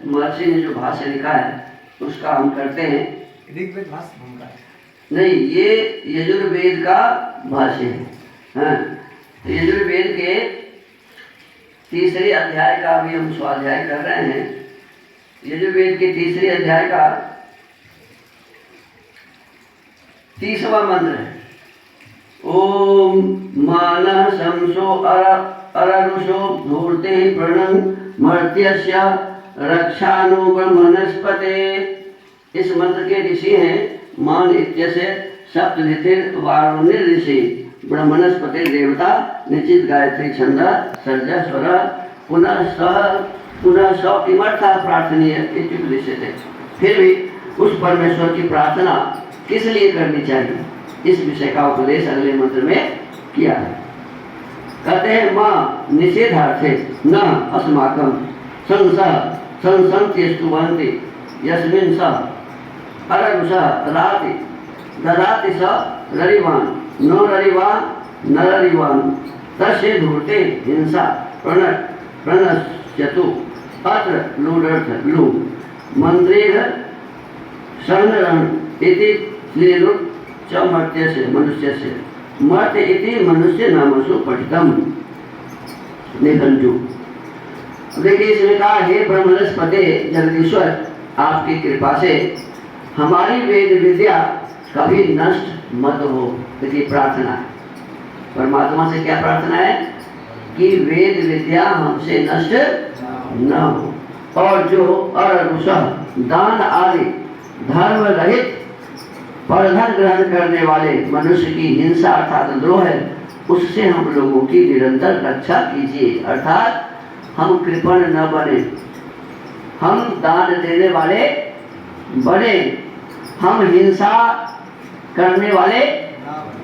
महर्षि ने जो भाष्य लिखा है उसका हम करते हैं। ऋग्वेद भाष्य भूमिका है। नहीं, ये यजुर्वेद का भाष्य है। हाँ, तो यजुर्वेद के तीसरे अध्याय का अभी हम स्वाध्याय कर रहे हैं। यजुर्वेद के तीसरे अध्याय का 30वां मंत्र है। ओम मानः शंसो अररुषो धूर्ते प्रणं मर्त्यस्य रक्षानो ब्रह्मणस्पते। इस मंत्र के ऋषि हैं मान इत्यस्य सप्ततिथिर वारुणिर ऋषि ब्रह्मणस्पति देवता निश्चित गायत्री छंद सर्जा स्वर पुनः स किमर्था प्रार्थनीय इत्युपदिश्यते। फिर भी उस परमेश्वर की प्रार्थना किस लिए करनी चाहिए, इस विषय का उपदेश अगले मंत्र में किया है। कहते हैं माँ निषेधार्थे न अस्माकं संसंत्यस्तुवन्ति यस्मिन् स अररुषः ददाति स ररिवान् न ररिवान् न ररिवान् तस्य धूर्ते हिंसा प्रणश्यतु। अत्र लूढर्थ लू मंत्रेह शरणरण इति श्लीलुट् च मर्त्यस्य मनुष्यस्य मर्त्य इति मनुष्य नामसु पठितम् निघंटु। देखिए इसमें कहा, हे ब्रह्मणस्पते जगदीश्वर, आपकी कृपा से हमारी वेद विद्या कभी नष्ट मत हो। देखिए प्रार्थना है, परमात्मा से क्या प्रार्थना है कि वेद विद्या हमसे नष्ट न हो। और जो अररुषः दान आदि धर्म रहित परधन ग्रहण करने वाले मनुष्य की हिंसा अर्थात द्रोह है, उससे हम लोगों की निरंतर रक्षा कीजिए। अर्थात हम कृपण न बने, हम दान देने वाले बने, हम हिंसा करने वाले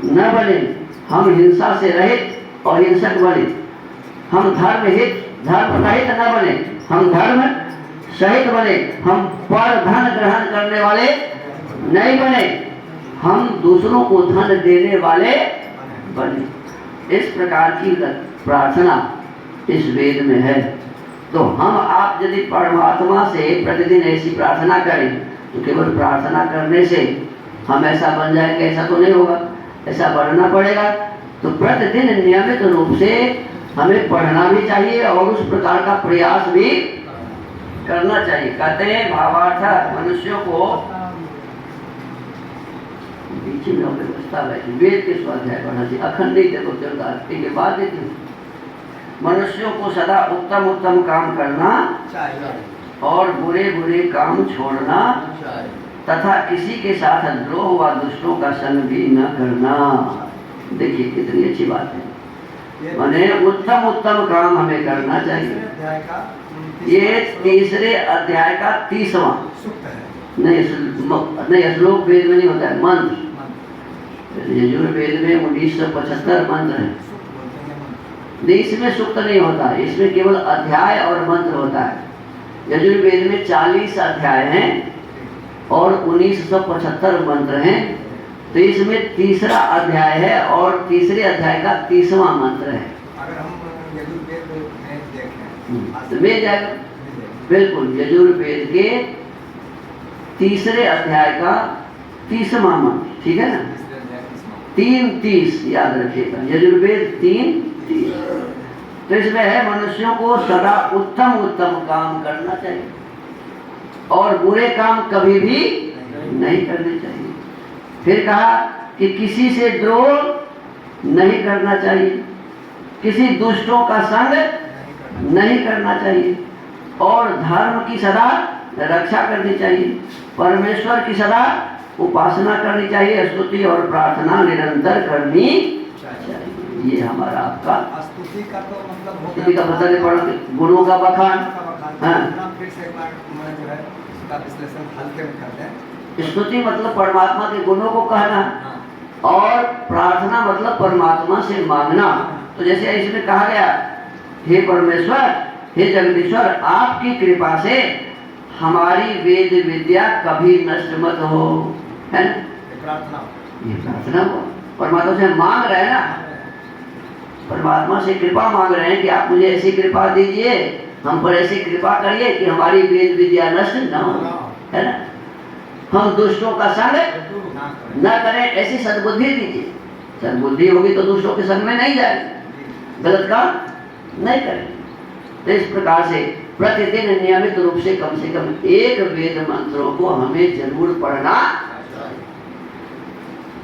न बने, हम हिंसा से रहित और हिंसक बने, हम धर्म रहित न बने, हम धर्म सहित बने, हम पर धन ग्रहण करने वाले नहीं बने, हम दूसरों को धन देने वाले बने। इस प्रकार की प्रार्थना इस वेद में है। तो हम आप यदि परमात्मा से प्रतिदिन ऐसी प्रार्थना करें तो केवल प्रार्थना करने से हम ऐसा बन जाएंगे, ऐसा तो नहीं होगा, ऐसा बनना पड़ेगा। तो प्रतिदिन नियमित रूप से हमें पढ़ना भी चाहिए और उस प्रकार का प्रयास भी करना चाहिए। कहते हैं भावार्थ मनुष्यों को बीच में व्यवस्था है, वेद के स्वाध्याय पढ़ना चाहिए, अखंड नहीं देखो चलता के बाद देती हूँ। मनुष्यों को सदा उत्तम उत्तम काम करना और बुरे बुरे काम छोड़ना तथा किसी के साथ द्रोह व दुष्टों का संग भी न करना। देखिए कितनी अच्छी बात है, माने उत्तम उत्तम काम हमें करना चाहिए। ये तीसरे अध्याय का 30वां नहीं श्लोक वेद में नहीं होता है, मंत्र। यजुर्वेद में 1975 मंत्र है, इसमें सूक्त नहीं होता, इसमें केवल अध्याय और मंत्र होता है। यजुर्वेद में 40 अध्याय हैं और 1975 मंत्र हैं। तो इसमें तीसरा अध्याय है और तीसरे अध्याय का 30वां मंत्र है। अगर हम यजुर्वेद में देखें तो मिल जाएगा बिल्कुल। यजुर्वेद के तीसरे अध्याय का 30वां मंत्र, ठीक है ना, 3:30 याद रखिएगा। यजुर्वेद 3:30। तो इसमें है मनुष्यों को सदा उत्तम उत्तम काम करना चाहिए और बुरे काम कभी भी नहीं करने चाहिए। फिर कहा कि किसी से द्रोह नहीं करना चाहिए, किसी दुष्टों का संग नहीं करना चाहिए और धर्म की सदा रक्षा करनी चाहिए, परमेश्वर की सदा उपासना करनी चाहिए, स्तुति और प्रार्थना निरंतर करनी चाहिए। ये हमारा आपका स्तुति का तो मतलब स्तुति का पता नहीं पड़ा, गुणों का बखान। हाँ, फिर से एक बार जो है उसका विश्लेषण हल्के में करते हैं। स्तुति मतलब परमात्मा के गुणों को कहना और प्रार्थना मतलब परमात्मा से मांगना। तो जैसे इसमें कहा गया, हे परमेश्वर, हे जगदीश्वर, आपकी कृपा से हमारी वेद विद्या कभी नष्ट मत हो, है ना, ये प्रार्थना हो। परमात्मा से मांग रहे हैं ना, परमात्मा से कृपा मांग रहे हैं कि आप मुझे ऐसी कृपा दीजिए हम पर ऐसी कृपा करिए कि हमारी वेद विद्या नष्ट न हो, है ना। हम दुष्टों का संग न करें, ऐसी सद्बुद्धि दीजिए। सद्बुद्धि होगी तो दुष्टों के संग में नहीं जाएंगे, गलत काम नहीं करेंगे। तो इस प्रकार से प्रतिदिन नियमित रूप से कम एक वेद मंत्रों को हमें जरूर पढ़ना।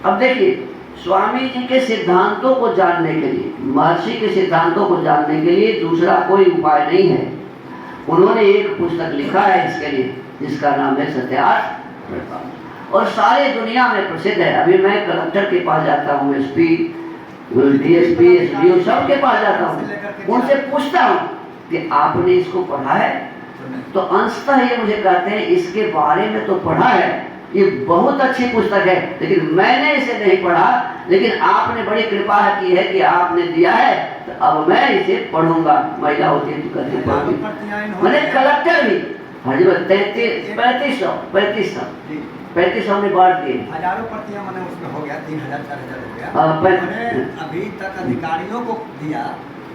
अब देखिए, स्वामी जी के सिद्धांतों को जानने के लिए, महर्षि के सिद्धांतों को जानने के लिए दूसरा कोई उपाय नहीं है। उन्होंने एक पुस्तक लिखा है इसके लिए, जिसका नाम है सत्यार्थ प्रकाश, और सारे दुनिया में प्रसिद्ध है। अभी मैं कलेक्टर के पास जाता हूँ, SP, DSP, SDO सबके पास जाता हूँ, उनसे पूछता हूँ कि आपने इसको पढ़ा है? तो अंशतः ये मुझे कहते हैं इसके बारे में तो पढ़ा है, ये बहुत अच्छी पुस्तक है, लेकिन मैंने इसे नहीं पढ़ा, लेकिन आपने बड़ी कृपा की है कि आपने दिया है, तो अब मैं इसे पढ़ूंगा। महिला होती है तो कहती पढ़ूंगी। मैंने कलेक्टर भी 3500 में बांट दिए, हजारों प्रतियां मैंने उसमें हो गया, 3000-4000 हो गया। मैंने अभी तक अधिकारियों को दिया,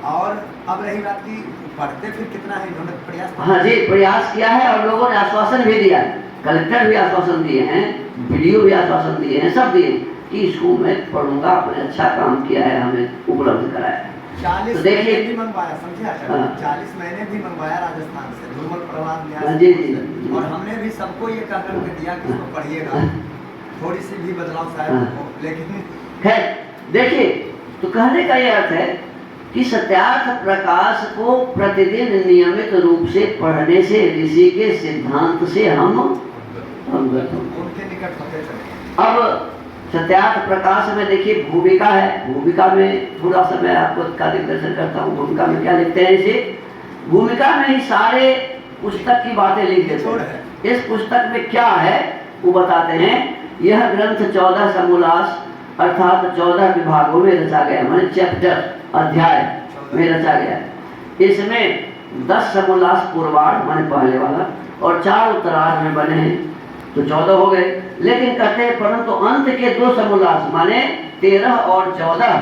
और अब रही बात की पढ़ते फिर कितना है, इन्होंने प्रयास। हाँ जी, प्रयास किया है, और लोगों ने आश्वासन भी दिया, कलेक्टर भी आश्वासन दिए हैं, BDO भी आश्वासन दिए हैं, सब दिए कि इसको मैं पढ़ूंगा, आपने अच्छा काम किया है, हमें उपलब्ध कराया। 40 तो देखिए महीने भी मंगवाया, समझे आचार्य, 40 महीने भी मंगवाया राजस्थान से, धूमल प्रवाद न्यास, जी। और हमने भी सबको ये कह करके दिया कि इसको पढ़िएगा, थोड़ी सी भी बदलाव शायद हो, लेकिन खैर देखिए, तो कहने का ये अर्थ है कि सत्यार्थ प्रकाश को प्रतिदिन नियमित रूप से पढ़ने से ऋषि के सिद्धांत से हम अवगत होंगे, उनके निकट होते चले। अब सत्यार्थ प्रकाश में देखिए भूमिका है, भूमिका में थोड़ा सा मैं आपको का दिग्दर्शन करता हूँ। भूमिका में क्या लिखते हैं इसे, भूमिका में ही सारे पुस्तक की बातें लिख देते हैं। इस पुस्तक में क्या है वो बताते हैं। यह ग्रंथ 14 समोल्लास अर्थात 14 विभागों में रचा गया, माने चैप्टर, अध्याय में रचा गया है। इसमें 10 समोल्लास पूर्वार्ध माने पहले वाला, और 4 उत्तरार्ध में बने हैं, तो 14 हो गए। लेकिन कहते हैं परंतु अंत के 2 समोल्लास माने 13 और 14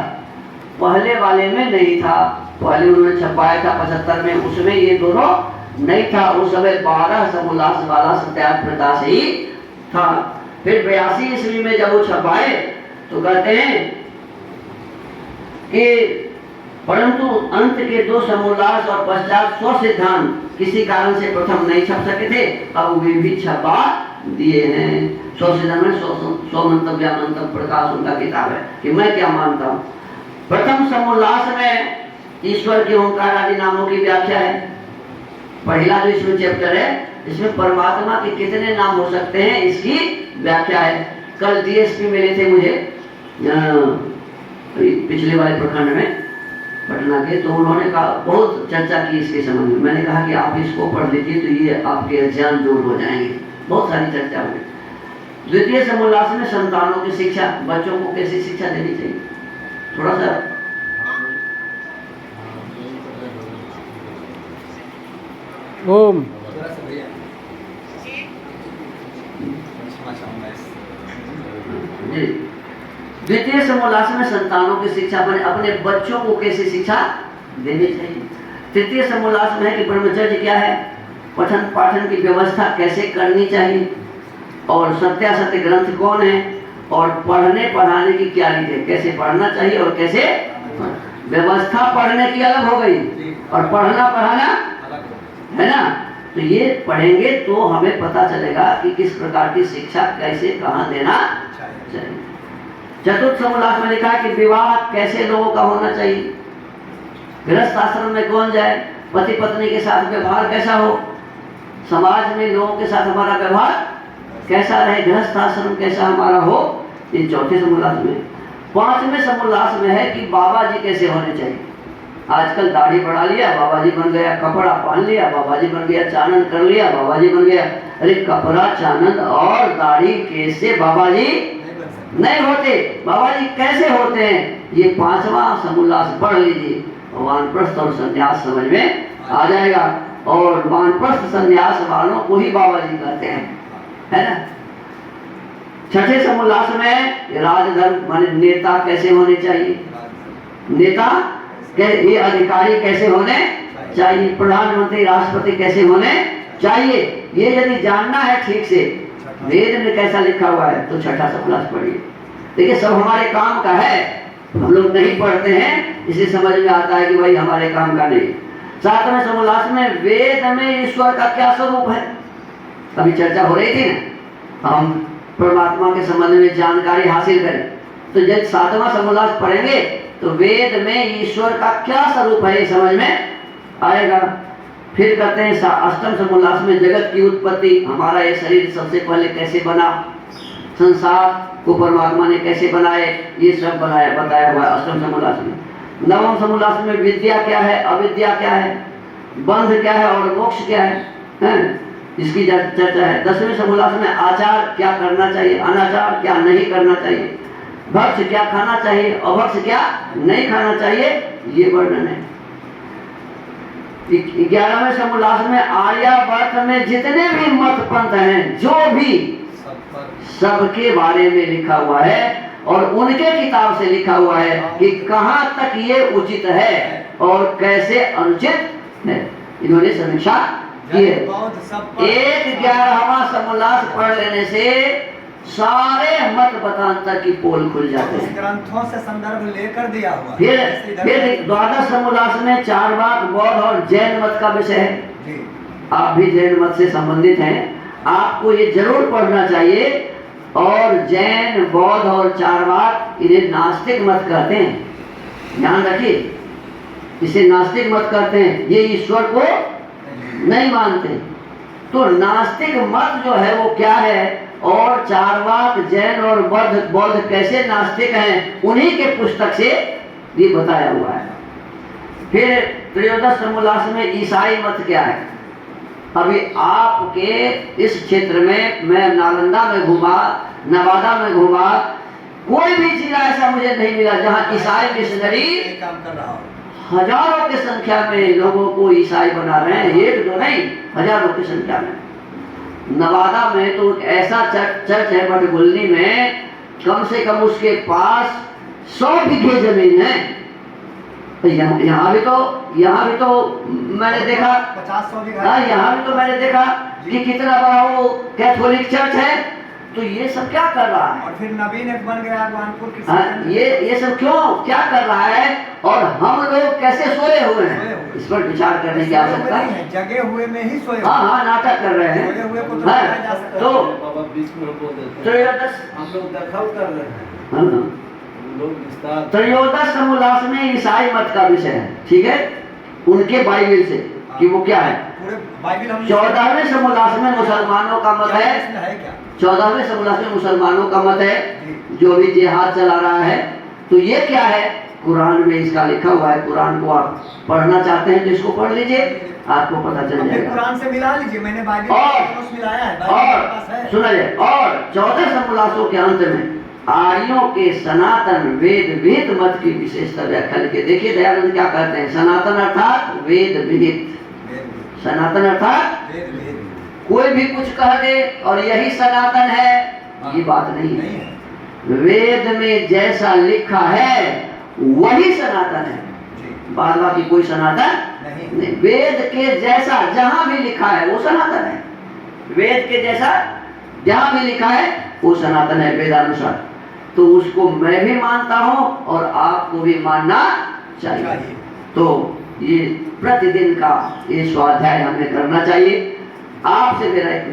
पहले वाले में नहीं था। पहले उन्होंने छपाया था 75 में, उसमें ये दोनों नहीं था। उस समय 12 समोल्लास वाला सत्यार्थ प्रकाश ही था। फिर 82 ईस्वी में जब वो छपाए तो कहते हैं कि परंतु अंत के 2 समोल्लास और पश्चात 100 सिद्धांत किसी कारण से प्रथम नहीं छप सके थे, अब वे भी छपा दिए हैं। 100 सिद्धांत में 100 मंतव्य प्रकाश उनका किताब है कि मैं क्या मानता हूँ। प्रथम समोल्लास में ईश्वर के ओंकार आदि नामों की व्याख्या है। पहला जो इसमें चैप्टर है, इसमें परमात्मा के कितने नाम हो सकते हैं इसकी व्याख्या है। कल DSP मिले थे मुझे पिछले वाले प्रखंड में पटना के, तो उन्होंने कहा बहुत चर्चा की इसके संबंध में। मैंने कहा कि आप इसको पढ़ लीजिए तो ये आपके अज्ञान दूर हो जाएंगे। बहुत सारी चर्चा हुई। द्वितीय समोल्लास में संतानों की शिक्षा, बच्चों को कैसी शिक्षा देनी चाहिए, थोड़ा सा ओम द्वितीय समोल्लास में संतानों की शिक्षा बने, अपने बच्चों को कैसी शिक्षा देनी चाहिए। तृतीय समोल्लास में है कि ब्रह्मचर्य क्या है, पठन पाठन की व्यवस्था कैसे करनी चाहिए, और सत्यासत्य ग्रंथ कौन है, और पढ़ने पढ़ाने की क्या रीत है, कैसे पढ़ना चाहिए और कैसे व्यवस्था। पढ़ने की अलग हो गई और पढ़ना पढ़ाना है ना। तो ये पढ़ेंगे तो हमें पता चलेगा कि किस प्रकार की शिक्षा कैसे कहाँ देना चाहिए। चतुर्थ समोल्लास में लिखा है कि विवाह कैसे लोगों का होना चाहिए, गृहस्थ आश्रम में कौन जाए, पति पत्नी के साथ व्यवहार कैसा हो, समाज में लोगों के साथ हमारा व्यवहार कैसा रहे, गृहस्थ आश्रम कैसा हमारा हो। ये चौथे समोल्लास में। 5वें समोल्लास में है कि बाबा जी कैसे होने चाहिए। आजकल दाढ़ी बढ़ा लिया, बाबा जी बन गया, कपड़ा पहन लिया, बाबा जी बन गया, चानन कर लिया, बाबा जी बन गया। अरे कपड़ा, चानन और दाढ़ी कैसे बाबा जी नहीं होते, बाबा जी कैसे होते हैं, ये 5वां समोल्लास पढ़ लीजिए। वानप्रस्थ और संन्यास समझ में आ जाएगा। और वानप्रस्थ संन्यास वालों को ही बाबा जी कहते हैं, है ना। 6ठे समोल्लास में राजधर्म माने नेता कैसे होने चाहिए, नेता ये अधिकारी कैसे होने चाहिए। प्रधानमंत्री राष्ट्रपति कैसे होने चाहिए, ये यदि जानना है ठीक से वेद में कैसा लिखा हुआ है तो छठा समोल्लास पढ़िए। देखिए सब हमारे काम का है, हम लोग नहीं पढ़ते हैं इसलिए समझ में आता है कि भाई हमारे काम का नहीं। सातवें समोल्लास में वेद में ईश्वर का क्या स्वरूप है, अभी चर्चा हो रही थी ना, हम परमात्मा के संबंध में जानकारी हासिल करें तो जब सातवां समोल्लास पढ़ेंगे तो वेद में ईश्वर का क्या स्वरूप है ये समझ में आएगा। फिर कहते हैं अष्टम समोल्लास में जगत की उत्पत्ति, हमारा ये शरीर सबसे पहले कैसे बना, संसार को परमात्मा ने कैसे बनाए, ये सब बताया हुआ है अष्टम समोल्लास में। नवम समोल्लास में विद्या क्या है, अविद्या क्या है, बंध क्या है और मोक्ष क्या है, इसकी चर्चा है। दसवें समोल्लास में आचार क्या करना चाहिए, अनाचार क्या नहीं करना चाहिए, भक्ष्य क्या खाना चाहिए, अभक्ष्य क्या नहीं खाना चाहिए, ये वर्णन है। 11वें समोल्लास में आर्यावर्त में जितने भी मत पंथ हैं जो भी सबके बारे में लिखा हुआ है और उनके किताब से लिखा हुआ है कि कहाँ तक ये उचित है और कैसे अनुचित है, इन्होंने समीक्षा की है। एक 11वां समोल्लास पढ़ लेने से सारे मत मतांतर की पोल खुल जाते हैं, ग्रंथों से संदर्भ लेकर दिया हुआ। फिर द्वादश समोल्लास में चारवाक, बौद्ध और जैन मत का विषय है। आप भी जैन मत से संबंधित हैं, आपको ये जरूर पढ़ना चाहिए। और जैन, बौद्ध और चारवाक इन्हें नास्तिक मत कहते हैं, ध्यान रखिए, इसे नास्तिक मत कहते हैं, ये ईश्वर को नहीं मानते। तो नास्तिक मत जो है वो क्या है और चारवाक, जैन और बौद्ध कैसे नास्तिक हैं, उन्हीं के पुस्तक से ये बताया हुआ है। फिर त्रयोदश समोल्लास में ईसाई मत क्या है। अभी आपके इस क्षेत्र में मैं नालंदा में घूमा, नवादा में घूमा, कोई भी जिला ऐसा मुझे नहीं मिला जहां ईसाई मिशनरी काम कर रहा हो। हजारों की संख्या में लोगों को ईसाई बना रहे हैं, एक दो नहीं, हजारों की संख्या में। नवादा में तो ऐसा चर्च है बटगुल्ली में, कम से कम उसके पास 100 बीघे जमीन है। यहाँ भी तो मैंने देखा 50-100 बीघा, यहाँ भी तो मैंने देखा कि कितना बड़ा वो कैथोलिक चर्च है। तो ये सब क्या कर रहा है, और फिर नवीन एक बन गया कानपुर के, ये सब क्यों क्या कर रहा है और हम लोग कैसे सोए हुए हैं, इस पर विचार करने की आवश्यकता है। जगे हुए में ही सोए, हाँ नाटक कर रहे हैं। सोए हुए को तो त्रयोदश हम लोग दखल कर रहे हैं, त्रयोदश समोल्लास में ईसाई मत का विषय है, ठीक है, उनके बाइबल से कि वो क्या है। पूरे बाइबल हम 14वें समोल्लास में मुसलमानों का मत है, क्या 14वें समोल्लास में मुसलमानों का मत है जो भी जिहाद चला रहा है। तो ये क्या है, कुरान में इसका लिखा हुआ है। कुरान को आप पढ़ना चाहते हैं तो इसको पढ़ लीजिए, आपको पता चल जाएगा। कुरान से मिला लीजिए, मैंने बाइबल और मिलाया है, और सुनिए, और 14 समोल्लासों के अंत में आर्यों के सनातन वेद विहित मत की विशेषता व्याख्या लिखिए। देखिए दयानंद क्या कहते हैं, सनातन अर्थात वेद विहित, सनातन अर्थात कोई भी कुछ कह दे और यही सनातन है, ये बात नहीं है। वेद में जैसा लिखा है वही सनातन है, बाद बाकी कोई सनातन नहीं। वेद के जैसा जहां भी लिखा है वो सनातन है, वेद के जैसा जहां भी लिखा है वो सनातन है वेदानुसार। तो उसको मैं भी मानता हूं और आपको भी मानना चाहिए। तो ये प्रतिदिन का ये स्वाध्याय हमें करना चाहिए। आपसे मेरा एक